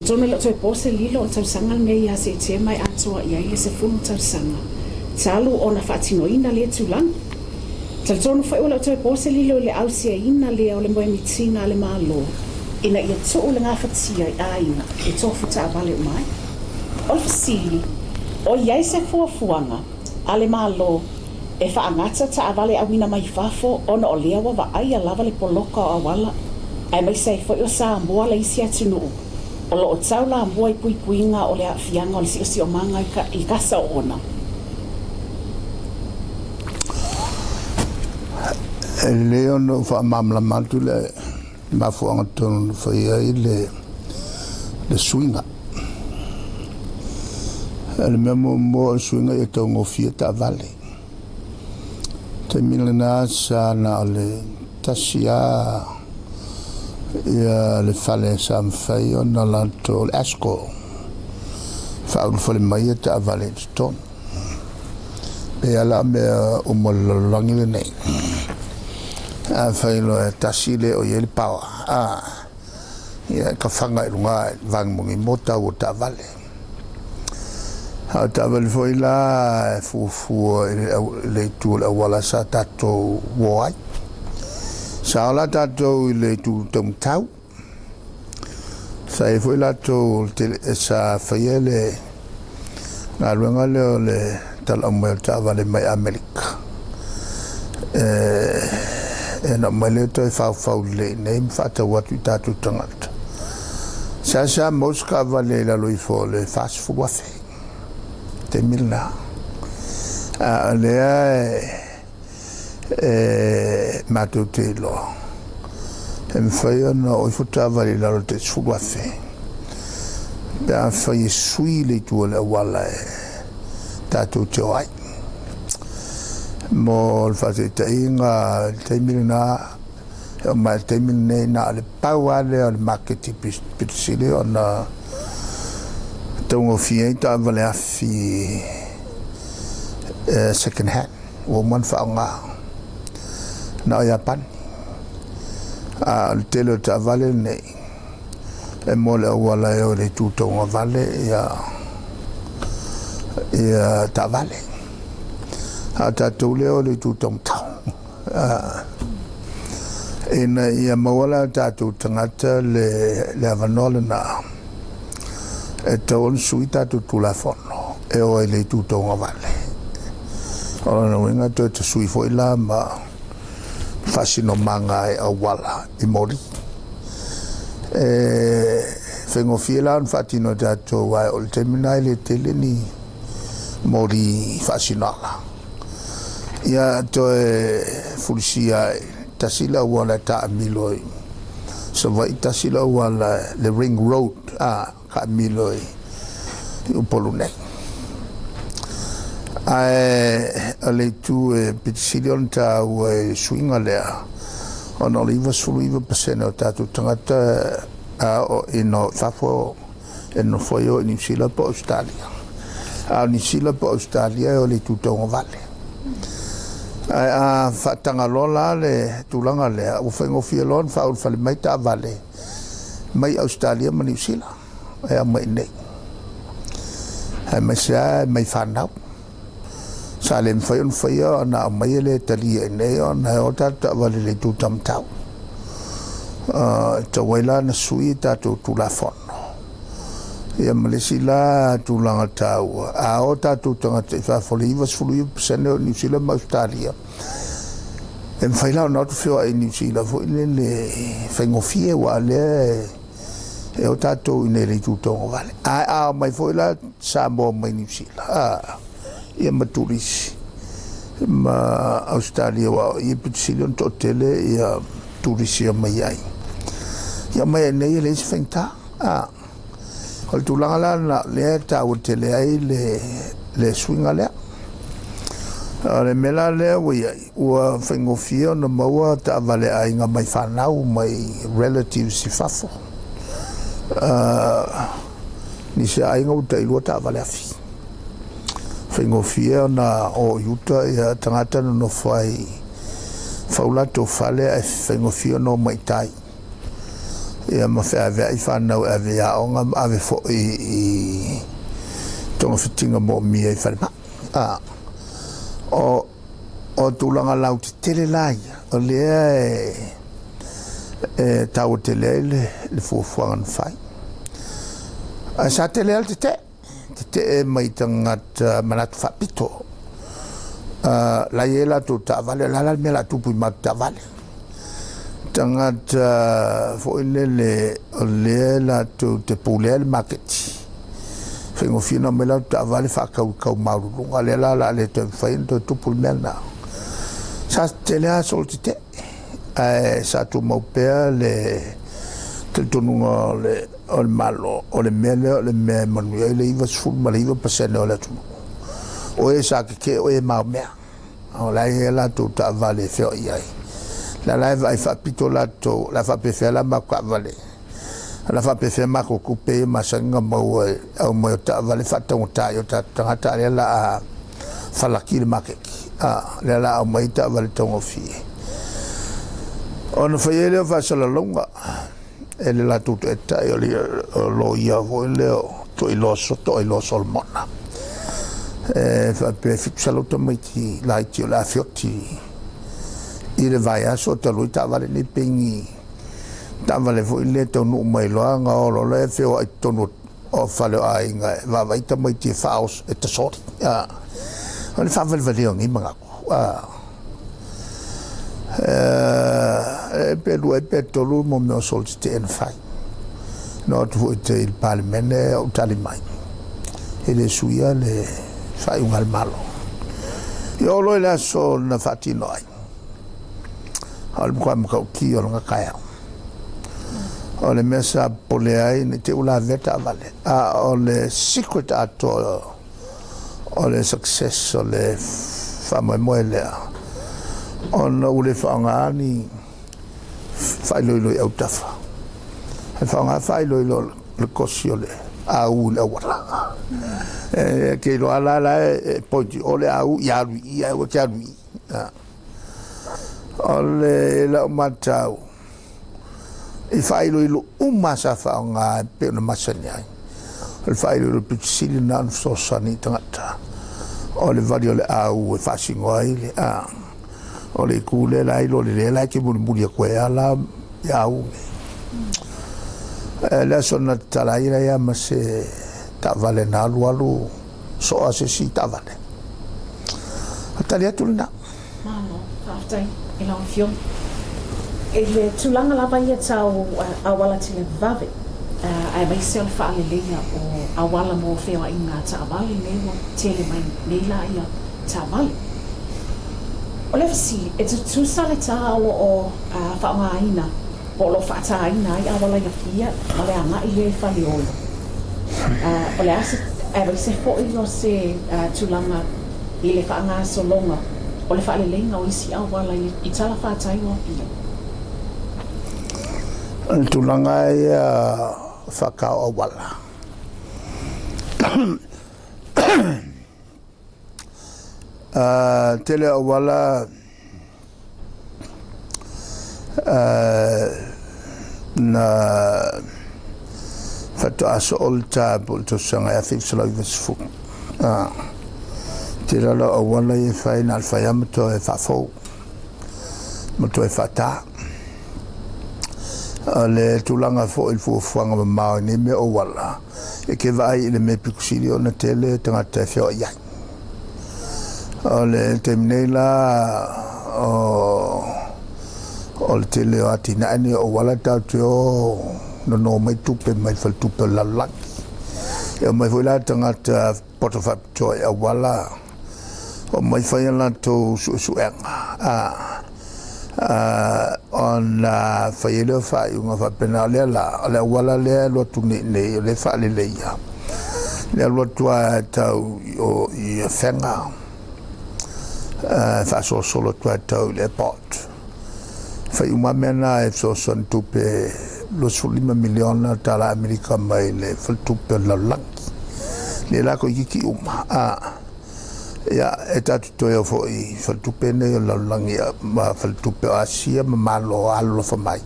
Tona lo toi pose lilo o tau sanga nei a se te mai atua ia ile se funu tau sanga. Talu o na fatino ina le tulang. Tal tonu fa ula toi pose lilo le ausia ina le o le moe mitina le malo. Ina ia to o le ngā fatia i aina e tofu ta vale mai. O le fasili, o iai se fuafuanga a le malo e wha angata ta vale awina mai fafo ona o lea wa wa aia lava le poloka o awala. Ai mai sei fo o sa ambua le isi atunu. O lo o tau la ambua i pui puinga o le afianga o le si o manga i kasa o ona. Leo no fa mamla mantu le mafuanga tonu fa ia le swinga. Le memo mo swinga e to ngofia ta vale. Te milena sa na le tasia ia le fale sam fai ona lanto esco. Fa un fale mai ta vale ton. E ala me o mo langi le nei. Fai lo tasile o yel pawa ia ka fanga runga vang mongi mota o ta vale ta vale foi la fu le tu la wala sa tato wai sa la tato le tu tom tau sai foi la to sa faiele na runga le tal amel ta vale mai america na male to fa le name fata what we tatu tangata sa mosca vale la lui fo le fast food wa fe te milna le matutelo fayo no futa vale la te food wa fe da fayi sui le tu la wala tatu joai mo fase tainga temina ma temine na le pawale al market pisile ona tongo fieta vale afi second hand woman fa nga na Japan al telo ta vale ne e mo le wala e le tutto vale ya ta vale ata toleo le tu tom tau ina ia mawala tatu tangata le avanola na e taon suita tu la fono e o le tu tonga vale ora no inga to sui foi la ma fasino manga e awala i mori fengo fiela fatino tatu wa ol terminal le teleni mori fasinola ia to fulisia tasila wala ta miloi so vai tasila wala le ring road ka miloi upolune ale tu pitilion ta o swinga le on oliva suliva perseno ta tu tangata o ino fafo eno foio in sila po Australia ni sila po Australia o le tutongo vale fatanga lola le tulanga le o fengo fielon fa ul fale mai ta vale mai Australia ma New Zealand mai nei mai sa mai fanau salem fayon fayo na mai le tali nei on o ta vale le tu tam tau to wela na sui ta tu la fon ia malesila tulanga tau o tatu tanga te fa foliva fulu sene New Zealand ma Australia en faila not fio in New Zealand fo le fengo fie wa le e o tatu in le tutongo vale mai foi la sa mo mai New Zealand ia maturis ma Australia wa ia pitsilon totele ia turisia mai ai ia mai nei le fenta Al tulanga la na le ta o tele ai le swinga le le mela le o fengo fio no maua ta vale ai nga mai fanau mai relatives si fafo ni se ai nga uta i ta vale afi fengo fio na o yuta ya tangata no fai faula to fale ai fengo fio no mai tai ia ma fa ave I whanau ave a onga ave fo I tonga fitinga mo mi e whanima o tūlanga lau te tele lai o lea e tau te le fuafuanga na whai a sa te lea te e mai tangata manatu whapito lai e la tu ta vale la me la tu pui ma ta vale tangata fo le la tu te pule le market Fengo fina me la ta vale fa kau mauru le la le te fai to tu pul mena sa te le soltite sa tu mo pe le te tonu le ol malo o le mele le me manu le iva sul ma iva pasene o le tu o e sa ke o e ma me o la e la tu ta vale fe ai la vai fa pito la to la fa pe fe la ma kwa vale la fa pe fe ma ko coupe ma sanga mo au mo ta vale fa ta yo ta ta la fa la ki ma ke la au mai ta vale tongo fi ona fa ele fa sala longa ele la tu ta yo lo ia vo le to I lo sol mona fa pe fi sala to mai ki la ti la fioti ile vai a so ta lo ta vale ni pingi ta vale vo ile to no mai lo nga o lo le fe o to no o fale ai nga va vai ta mai ti faus e ta sort on fa vale ngi manga per due per tolu mo me solste en fai no tu te il parlamento o tali mai e le suia le fai un al malo io lo la so na fati noi al quam ka ki o nga kaya o le mesa poleai ne te ula veta vale o le secret ato o le success o le fama moelea on ule whaanga ni whailoilo au tafa. He whaanga whailoilo le kosi o le au le awara. Ke lo ala e poiti o le au i arui, i au ke arui. O le la matau. I whailoilo umasa whaanga pe na masani ai. Le whailoilo pitisili na anfsosani tangata. O le vali o le au e whasingo ai le o le kule la ilo le la ke muri ko ala ya u la sonna tala ira ya ma se ta vale na alu so ase si ta vale atalia tulna malo aftai ila fio ele tulanga la baia tau awala tile vave ai vai se fa le leia o awala mo feo inga ta vale ne mo tele mai leila ia ta vale o le fasi, e tu sale tā o whaongaina, o lo whaataina I awala ia kia, ma le anga I le whali olo. O le ase, e se fōi o se tūlanga I le whaanga solonga, o le whaale lenga o isi awala I tala whaatai o pia. Le tūlanga ia whakao awala. Tele awala na fatu aso olta bulto sanga ya fifsala visfu tele la awala ye final fayamto e fafo moto e fata ale tulanga fo il fu fuanga ma ni me awala e ke vai le me pikusili ona tele tanga te fio ya ole temne la o le tele o atina ani o wala tau no mai tupe mai fal tupe la lak e mai foi la tangata portofap joy a wala o mai fai la to su on la fai le fai unha fa penale la wala le lo tu le fa le ya le lo tua tau o I fenga fa solo tua tau le pot fai uma mena e son tupe lo sulima miliona tala Amerika mai le fal tupe la lanki le la ko yiki uma ya etatu to yo foi fal tupe ne la langi ma fal tupe Asia ma malo allo fa mai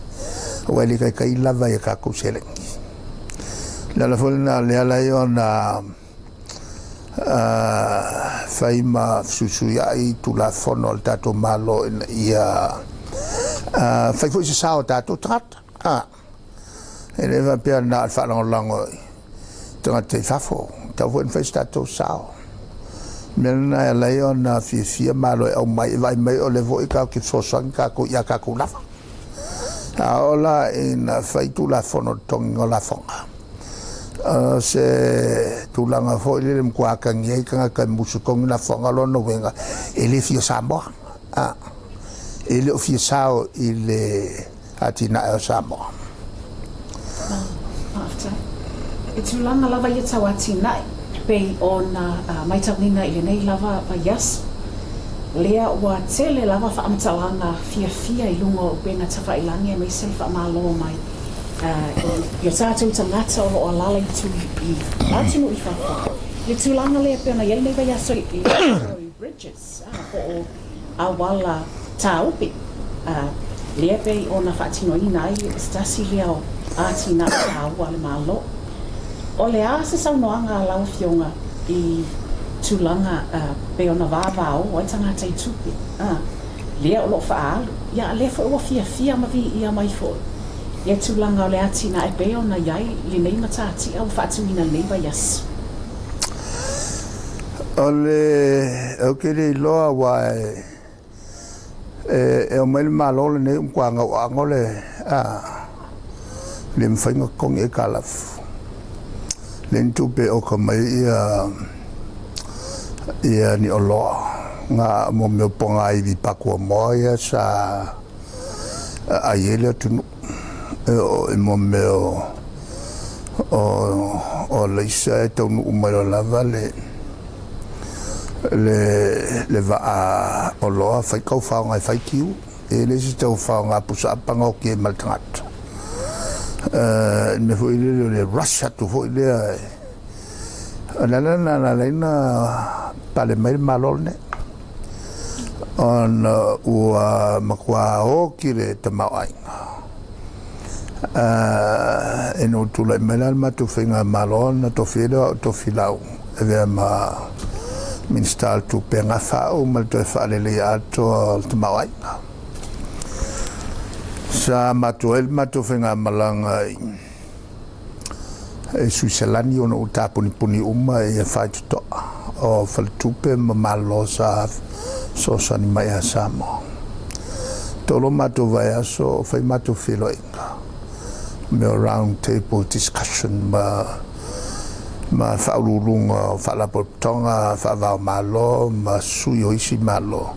wali kai lava ya ka ko selengi la folna le ala yo na faima susu ya I tu la fono tato malo ia fai foi sa tato trat ele va per na fa lango tanga te fafo ta vo en festato sao melna la yo na fi malo o mai vai mai o le vo ka ki so sang ka ko ya ka ko la ola in fai tu la fono tongo la fonga se tu langa foi le mkwa ka ngai ka musu kong la fonga lo no venga ele fi samo ele fi sao ele atina samo after it's langa lava ye tawati nai pe ona mai tawina ile nei lava pa yes lea wa tele lava fa amtalanga fia I lungo pena tafa ilangi mai selfa malo mai yo tātou tangata o alala I tu I atunu I whawha. Yo tūlanga lea pēna yei nei vai aso I Bridges o awala tāupi. Lea pei o na whaatino ina I stasi lea o ātina tāua le malo. O le āsa saunoanga lau fionga I tūlanga pe o na vāvao o tangata I tupi. Lea o lo whaalu. Ia lea fo ua fia mavi ia mai fo. Ia tūlanga o le atina e peo na iai li nei matati au whaatuina nei vai as. O le au kere loa wa o mai malo le nei umkwanga o angole le mwhainga kong e kalaf. Le ntupe o ka mai ia ni o loa. Nga mo meo ponga I vi pakua moia sa aiele tunu. O mo meo o leisa e tau umero lava le va o loa fai kau whao ngai fai kiu e le si tau whao ngā pusa apanga o ke maltangata me hui le Russia tu hui le na leina pale mai malone on ua makua o kire tamau ainga e no tula melal ma tu finga malon to fido to filau e ma minstal tu penga fa o mal to fa le ato to mawai sa ma tu finga malanga e Switzerland yo no tapuni puni e fa to o fal tupe ma malosa so sani mai asamo tolo ma tu vai aso fai ma tu filoinga me round table discussion ma faululunga falapotonga fava malo ma suyo isi malo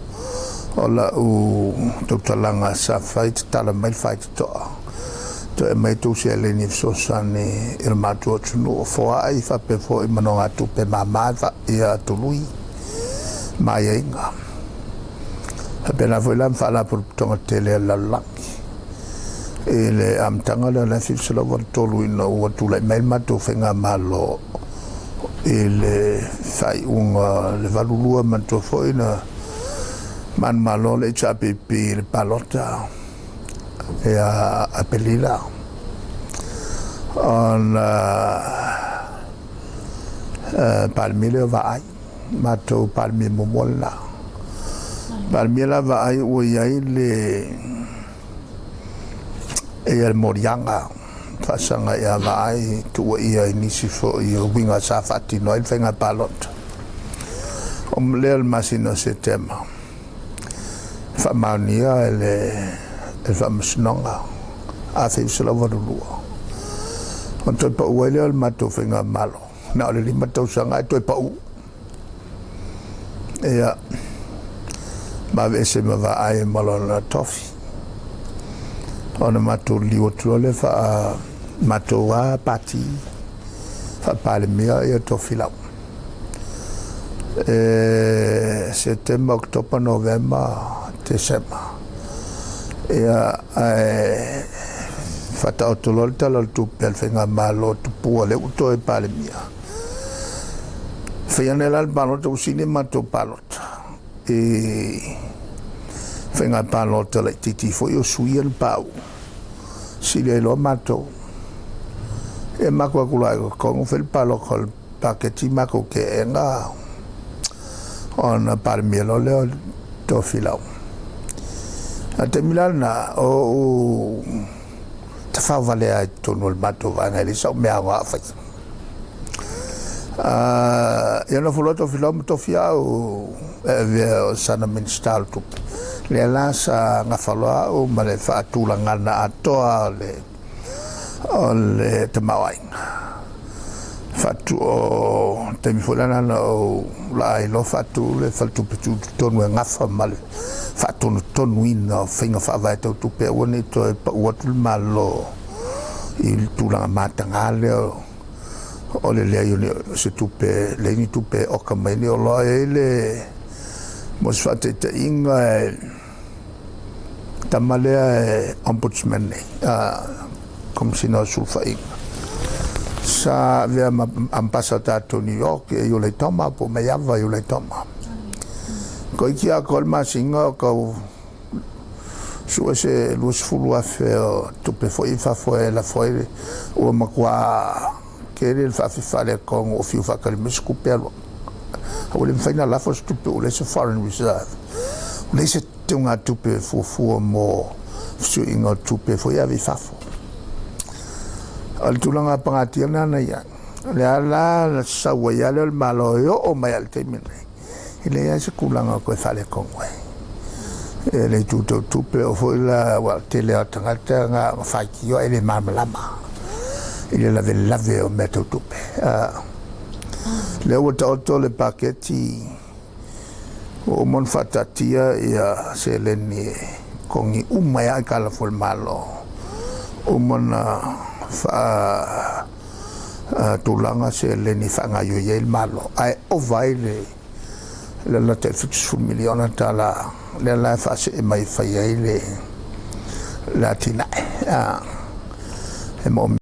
ola u totalanga sa fight tala mai fight to e mai tu se le ni so sane il mato tunu fo ai fa pe fo manonga tu pe mama fa ia tu lui mai inga pena volam falapotonga tele la ele am tangala la fisela wa tolu ina wa tula mai mato fenga malo ele fai unga le valulua mato foina man malo le chapipi le palota e a pelila on palmile vai mato palmi momola palmila vai o yai le e al morianga fasanga ia vai tu ia inisi fo ia winga sa fati no il fenga palot lel masino se tema fa mania el fa msnonga a fe solo vodulua on to pa uele al mato fenga malo na le lima to sanga to pa u ia ma vese ma va ai malo na tofi ona mato liu trole fa mato wa pati fa pale mia e to filau setembro octobre novembre december fata otololta lo tu pel fenga malo tu puole uto e pale mia fenga el balot to cinema to palot fenga palot le titi foi o suien pau si le lo mato e mako kula ko fel palo kol paketi mako ke nga on parmielo le to filau ate milana o te fa vale a tonu il mato vanga li so me agua fa io no foloto filau to fia o sana minstal tu le lasa nga faloa o male fa tula ngana atoa le te mawainga fatu o te mi fulana o la ilo fatu le fatu petu tonu ngafa mal fatu no tonu ina finga fa vai to pe woni to watul malo il tula mata ngale o le se tupe le ni tupe o kamene o la ele mos fate te inga tamale ombudsman comme si no sulfa inga sa via ambassador New York e io le toma po me ava io le toma ko kia kol ma singa ko su ese lus fulu a fe tu pe foi fa foi la foi o ma qua che il fa fare con o fiu fa che mi scupelo o le fai la fo tu pe le se foreign reserve le se tunga tu pe fu mo su ingo tu pe foi a vi fa al tulanga pangatiana na ya le ala sa waya le malo yo o mai al temine ile ya se kulanga ko fale con we le tuto tupe o foi la wa tele atangata nga fa ki yo ele mamalama ile la lave o meto tupe le o to le paqueti o mon fatatia ya se le ni con i umaya kala fol malo o mon fa tulanga se le ni fanga yo ye il malo ai o vai le la te fix fu miliona tala le la fa se mai fa ye le latina e mo